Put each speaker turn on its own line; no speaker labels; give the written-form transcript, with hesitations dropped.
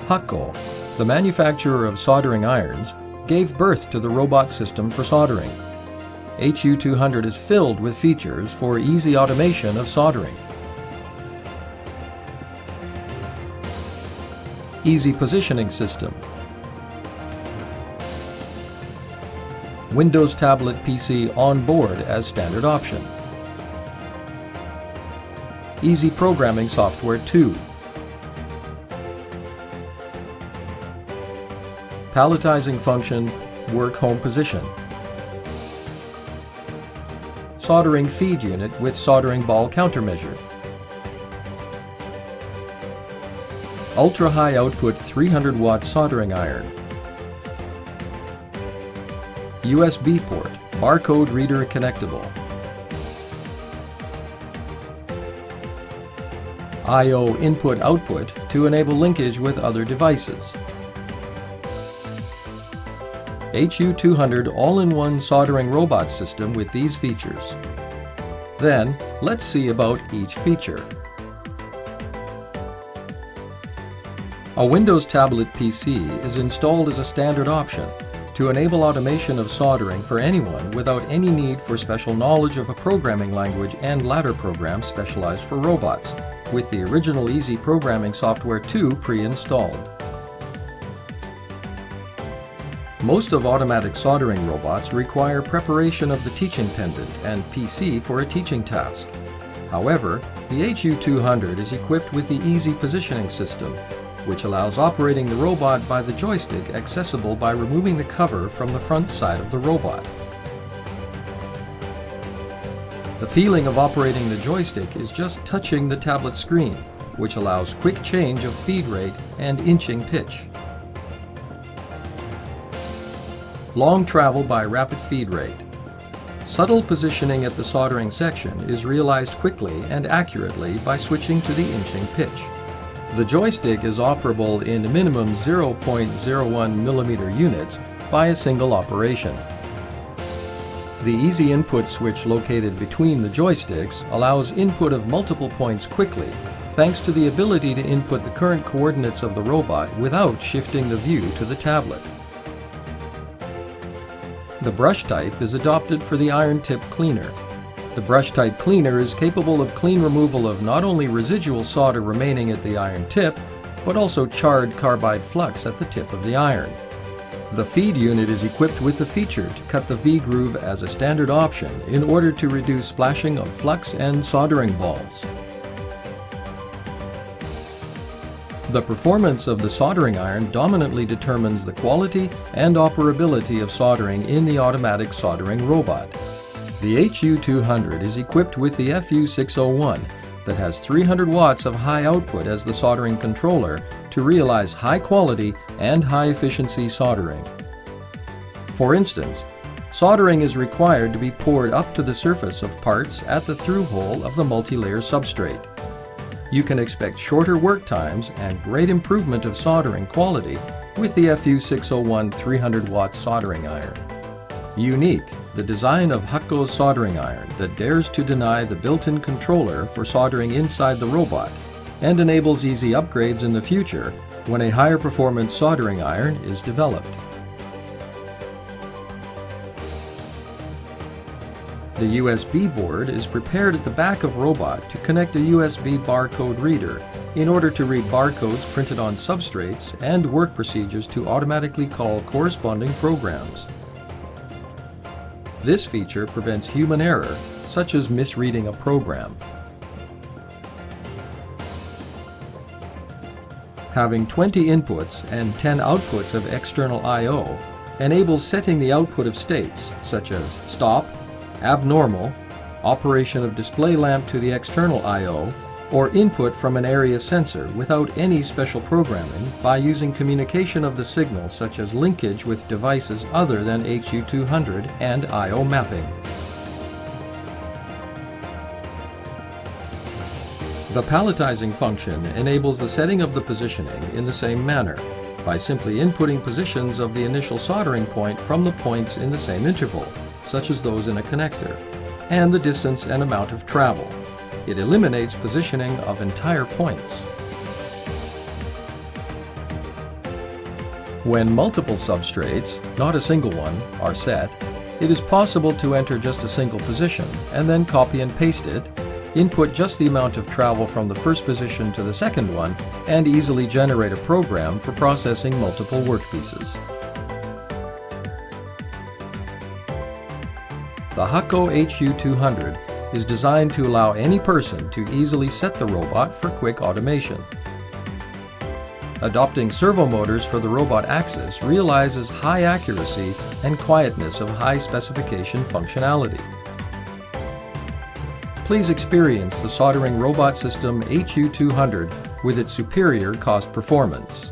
HAKKO, the manufacturer of soldering irons, gave birth to the robot system for soldering. HU-200 is filled with features for easy automation of soldering. Easy positioning system. Windows tablet PC on board as standard option. Easy programming software 2. Palletizing function, work home position. Soldering feed unit with soldering ball countermeasure. Ultra high output 300-watt soldering iron. USB port, barcode reader connectable. I/O input-output to enable linkage with other devices. HU-200 all-in-one soldering robot system with these features. Then, let's see about each feature. A Windows tablet PC is installed as a standard option to enable automation of soldering for anyone without any need for special knowledge of a programming language and ladder programs specialized for robots, with the original Easy Programming Software 2 pre-installed. Most of automatic soldering robots require preparation of the teaching pendant and PC for a teaching task. However, the HU-200 is equipped with the Easy Positioning System, which allows operating the robot by the joystick accessible by removing the cover from the front side of the robot. The feeling of operating the joystick is just touching the tablet screen, which allows quick change of feed rate and inching pitch. Long travel by rapid feed rate. Subtle positioning at the soldering section is realized quickly and accurately by switching to the inching pitch. The joystick is operable in minimum 0.01 mm units by a single operation. The easy input switch located between the joysticks allows input of multiple points quickly, thanks to the ability to input the current coordinates of the robot without shifting the view to the tablet. The brush type is adopted for the iron tip cleaner. The brush type cleaner is capable of clean removal of not only residual solder remaining at the iron tip, but also charred carbide flux at the tip of the iron. The feed unit is equipped with the feature to cut the V-groove as a standard option in order to reduce splashing of flux and soldering balls. The performance of the soldering iron dominantly determines the quality and operability of soldering in the automatic soldering robot. The HU-200 is equipped with the FU-601 that has 300 watts of high output as the soldering controller to realize high quality and high efficiency soldering. For instance, soldering is required to be poured up to the surface of parts at the through hole of the multi-layer substrate. You can expect shorter work times and great improvement of soldering quality with the FU-601 300 watt soldering iron. Unique, the design of HAKKO's soldering iron that dares to deny the built-in controller for soldering inside the robot and enables easy upgrades in the future when a higher performance soldering iron is developed. The USB board is prepared at the back of robot to connect a USB barcode reader in order to read barcodes printed on substrates and work procedures to automatically call corresponding programs. This feature prevents human error, such as misreading a program. Having 20 inputs and 10 outputs of external I/O enables setting the output of states such as stop, abnormal, operation of display lamp to the external I/O, or input from an area sensor without any special programming by using communication of the signal such as linkage with devices other than HU-200 and I/O mapping. The palletizing function enables the setting of the positioning in the same manner by simply inputting positions of the initial soldering point from the points in the same interval, such as those in a connector, and the distance and amount of travel. It eliminates positioning of entire points. When multiple substrates, not a single one, are set, it is possible to enter just a single position and then copy and paste it, input just the amount of travel from the first position to the second one, and easily generate a program for processing multiple workpieces. The HAKKO HU-200 is designed to allow any person to easily set the robot for quick automation. Adopting servo motors for the robot axis realizes high accuracy and quietness of high specification functionality. Please experience the soldering robot system HU-200 with its superior cost performance.